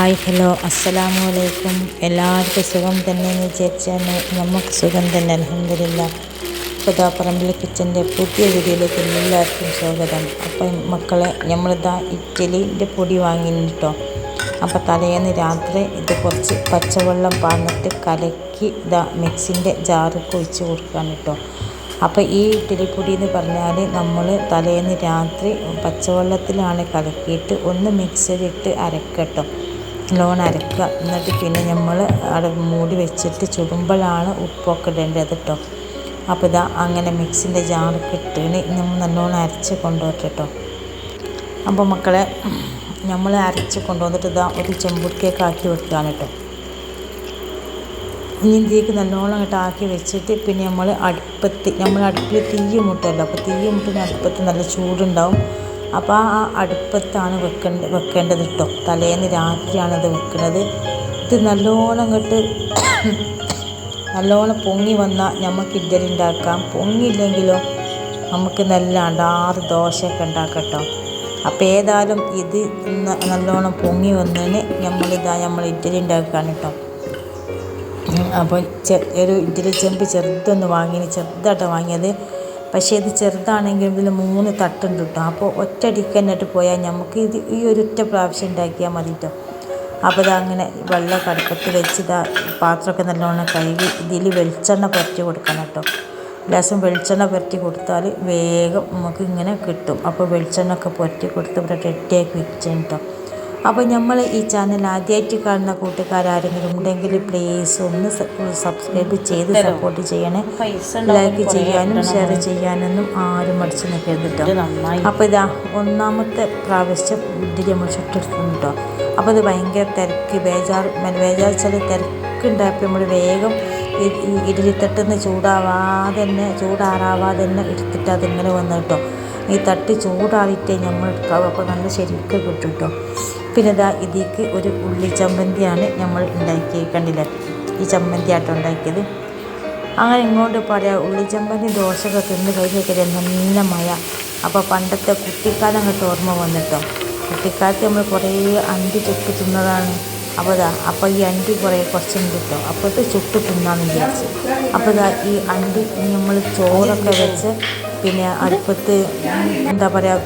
Hi hello അസ്സലാമു അലൈക്കും. എല്ലാവർക്കും സുഖം തന്നെ എന്ന് വിചാരിച്ചാൽ നമുക്ക് സുഖം തന്നെ അൽഹംദുലില്ലാ. പറമ്പിൽ കിച്ചൻ്റെ പുതിയ വീഡിയോയിലേക്ക് എല്ലാവർക്കും സ്വാഗതം. അപ്പം മക്കളെ, നമ്മളിതാ ഇഡ്ഡലിൻ്റെ പൊടി വാങ്ങിട്ടോ. അപ്പോൾ തലേന്ന് രാത്രി ഇത് കുറച്ച് പച്ചവെള്ളം പാർന്നിട്ട് കലക്കി ഇതാ മിക്സിൻ്റെ ജാറിലേക്ക് ഒഴിച്ച് കൊടുക്കുകയാണ് കേട്ടോ. അപ്പോൾ ഈ ഇഡ്ഡലിപ്പൊടി എന്ന് പറഞ്ഞാൽ നമ്മൾ തലേന്ന് രാത്രി പച്ചവെള്ളത്തിലാണ് കലക്കിയിട്ട് ഒന്ന് മിക്സിയിലിട്ട് അരക്കട്ടോ, നല്ലോണം അരക്കുക. എന്നിട്ട് പിന്നെ നമ്മൾ അവിടെ മൂടി വെച്ചിട്ട് ചുടുമ്പോഴാണ് ഉപ്പൊക്കെ ഇടേണ്ടത് കേട്ടോ. അപ്പോൾ ഇതാ അങ്ങനെ മിക്സിൻ്റെ ജാറൊക്കെ ഇട്ടിട്ട് നമ്മൾ നല്ലോണം അരച്ച് കൊണ്ടുവരട്ടോ. അപ്പോൾ മക്കളെ, നമ്മൾ അരച്ച് കൊണ്ടുവന്നിട്ട് ഇതാ ഒരു ചെമ്പുട്ടിയൊക്കെ ആക്കി വെക്കുകയാണ് കേട്ടോ. ഇനി ഇതിലേക്ക് നല്ലോണം അങ്ങോട്ട് ആക്കി വെച്ചിട്ട് പിന്നെ നമ്മൾ അടുപ്പിൽ തീ മുട്ടല്ലോ. അപ്പോൾ തീ മുട്ടിന് അടുപ്പത്ത് നല്ല ചൂടുണ്ടാവും. അപ്പോൾ ആ അടുപ്പത്താണ് വെക്കേണ്ടത് കേട്ടോ. തലേന്ന് രാത്രിയാണത് വെക്കുന്നത്. ഇത് നല്ലോണം പൊങ്ങി വന്നാൽ നമുക്ക് ഇഡ്ഡലി ഉണ്ടാക്കാം. പൊങ്ങിയില്ലെങ്കിലോ നമുക്ക് നല്ല അടാറ് ദോശയൊക്കെ ഉണ്ടാക്കാം കേട്ടോ. അപ്പോൾ ഏതായാലും ഇത് നല്ലോണം പൊങ്ങി വന്നതിന് നമ്മൾ ഇഡ്ഡലി ഉണ്ടാക്കുകയാണ് കേട്ടോ. അപ്പോൾ ഒരു ഇഡ്ഡലി ചെമ്പ് ചെറുതായിട്ട് വാങ്ങിയത്. പക്ഷേ ഇത് ചെറുതാണെങ്കിലും ഇതിൽ 3 തട്ടുണ്ട് കേട്ടോ. അപ്പോൾ ഒറ്റയടിക്ക് തന്നെ പോയാൽ നമുക്ക് ഈ ഒരൊറ്റ പ്രാവശ്യം ഉണ്ടാക്കിയാൽ മതി കേട്ടോ. അപ്പോൾ ഇതങ്ങനെ വെള്ളം അടുപ്പത്ത് വെച്ച് പാത്രമൊക്കെ നല്ലോണം കഴുകി ഇതിൽ വെളിച്ചെണ്ണ പുരട്ടി കൊടുക്കണം കേട്ടോ. ലേശം വെളിച്ചെണ്ണ പുരട്ടി കൊടുത്താൽ വേഗം നമുക്ക് ഇങ്ങനെ കിട്ടും. അപ്പോൾ വെളിച്ചെണ്ണ ഒക്കെ പുരട്ടി കൊടുത്ത് ഇവിടെ റെഡിയാക്കി വെച്ചാൽ കേട്ടോ. അപ്പോൾ നമ്മൾ ഈ ചാനൽ ആദ്യമായിട്ട് കാണുന്ന കൂട്ടുകാരെങ്കിലും ഉണ്ടെങ്കിൽ പ്ലീസ് ഒന്ന് സബ്സ്ക്രൈബ് ചെയ്ത് സപ്പോർട്ട് ചെയ്യണേ. ലൈക്ക് ചെയ്യാനും ഷെയർ ചെയ്യാനൊന്നും ആരും മടിച്ച് നിൽക്കരുത് കേട്ടോ. അപ്പോൾ ഇതാ ഒന്നാമത്തെ പ്രാവശ്യം ഇഡ്ഡലി നമ്മൾ ചുട്ടെടുക്കുന്നു കേട്ടോ. അപ്പോൾ ഇത് ഭയങ്കര തിരക്ക് ബേജാർ തിരക്കുണ്ടായപ്പോൾ നമ്മൾ വേഗം ഇഡ്ഡലി തട്ടുന്ന ചൂടാറാവാതെ തന്നെ എടുത്തിട്ട് അതിങ്ങനെ വന്നു കേട്ടോ. ഈ തട്ട് ചൂടാറിയിട്ടേ നമ്മൾ എടുക്കാവും. അപ്പോൾ നല്ല ശരിക്കും കിട്ടും കേട്ടോ. പിന്നെ ഇതാ ഇതിലേക്ക് ഒരു ഉള്ളി ചമ്മന്തിയാണ് നമ്മൾ കണ്ടില്ലേ, ഈ ചമ്മന്തി ആട്ടോ ഉണ്ടാക്കിയത്. അങ്ങനെ ഇങ്ങോട്ട് പറയാം, ഉള്ളി ചമ്മന്തി ദോശയൊക്കെ തിന്ന് കഴിഞ്ഞൊക്കെ നല്ല മഴ. അപ്പോൾ പണ്ടത്തെ കുട്ടിക്കാലം അങ്ങോട്ട് ഓർമ്മ വന്നിട്ടോ. കുട്ടിക്കാലത്ത് നമ്മൾ കുറേ അണ്ടി ചുട്ട് തിന്നതാണ്. അപ്പോൾ ഈ അണ്ടി കുറച്ചുണ്ട് കേട്ടോ. അപ്പോൾ ഇത് ചുട്ട് തിന്നാന്ന് വിചാരിച്ചു. അപ്പോൾ ഈ അണ്ടി നമ്മൾ ചോറൊക്കെ വെച്ച് പിന്നെ അടുപ്പത്ത്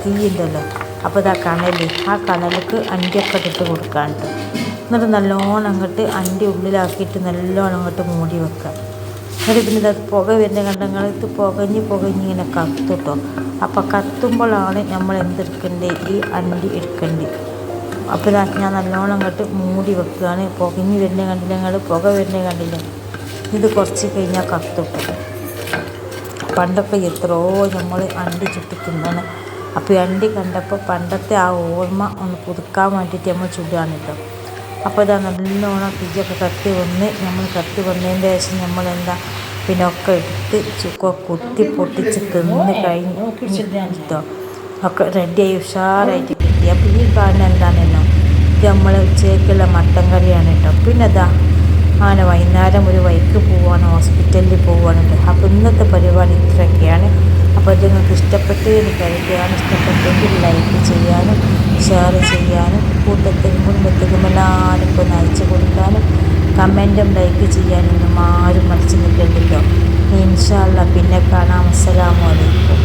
തീ ഉണ്ടല്ലോ. അപ്പോൾ ആ കണലിലേക്ക് അണ്ടിയൊക്കെ ഇട്ട് കൊടുക്കാണ്ട്. എന്നിട്ട് നല്ലോണം അങ്ങോട്ട് അണ്ടി ഉള്ളിലാക്കിയിട്ട് നല്ലോണം അങ്ങോട്ട് മൂടി വെക്കുക. എന്നിട്ട് പിന്നെ ഇത് പുക വരുന്ന കണ്ടങ്ങൾ ഇത് പുകഞ്ഞ് ഇങ്ങനെ കത്തുട്ടോ. അപ്പോൾ കത്തുമ്പോഴാണ് നമ്മൾ എന്തെടുക്കേണ്ടത്, ഈ അണ്ടി എടുക്കേണ്ടത്. അപ്പോൾ ഞാൻ നല്ലോണം അങ്ങോട്ട് മൂടി വെക്കുകയാണ്. പുകഞ്ഞ് വരുന്ന കണ്ടില്ല, പുക വരുന്ന കണ്ടില്ല. ഇത് കുറച്ച് കഴിഞ്ഞാൽ കത്തുട്ടോ. പണ്ടൊക്കെ എത്രയോ നമ്മൾ അണ്ടി ചുട്ടി തിന്നാണ്. അപ്പോൾ ഈ അണ്ടി കണ്ടപ്പോൾ പണ്ടത്തെ ആ ഓർമ്മ ഒന്ന് പുതുക്കാൻ വേണ്ടിയിട്ട് നമ്മൾ ചുടുകയാണ് കേട്ടോ. അപ്പോൾ ഇതാ നല്ലോണം തീയൊക്കെ കത്തി വന്നതിൻ്റെ ശേഷം പിന്നെ ഒക്കെ എടുത്ത് കുത്തി പൊട്ടിച്ച് തിന്ന് കഴിഞ്ഞു കേട്ടോ. ഒക്കെ റെഡിയായി ഉഷാറായിട്ട് കിട്ടി. അപ്പോൾ ഈ കാണുന്ന എന്താണെന്നോ, ഇത് നമ്മൾ ഉച്ചയ്ക്കുള്ള മട്ടൻ കറിയാണ് കേട്ടോ. പിന്നെ അങ്ങനെ വൈകുന്നേരം ഒരു വൈക്ക് പോവുകയാണ്, ഹോസ്പിറ്റലിൽ പോവുകയാണ്. അപ്പോൾ ഇന്നത്തെ പരിപാടി ഇത്രയൊക്കെയാണ്. അപ്പോൾ ഇത് നിങ്ങൾക്ക് ഇഷ്ടപ്പെട്ടെങ്കിൽ ലൈക്ക് ചെയ്യാനും ഷെയർ ചെയ്യാനും കുടുംബത്തിലും എല്ലാവർക്കും ഒന്ന് അയച്ചു കൊടുക്കാനും കമൻറ്റും ലൈക്ക് ചെയ്യാനൊന്നും ആരും മടിച്ച് നിൽക്കരുത് കേട്ടോ. ഇൻഷാ അല്ലാഹ് പിന്നെ കാണാം. അസ്സലാമു അലൈക്കും.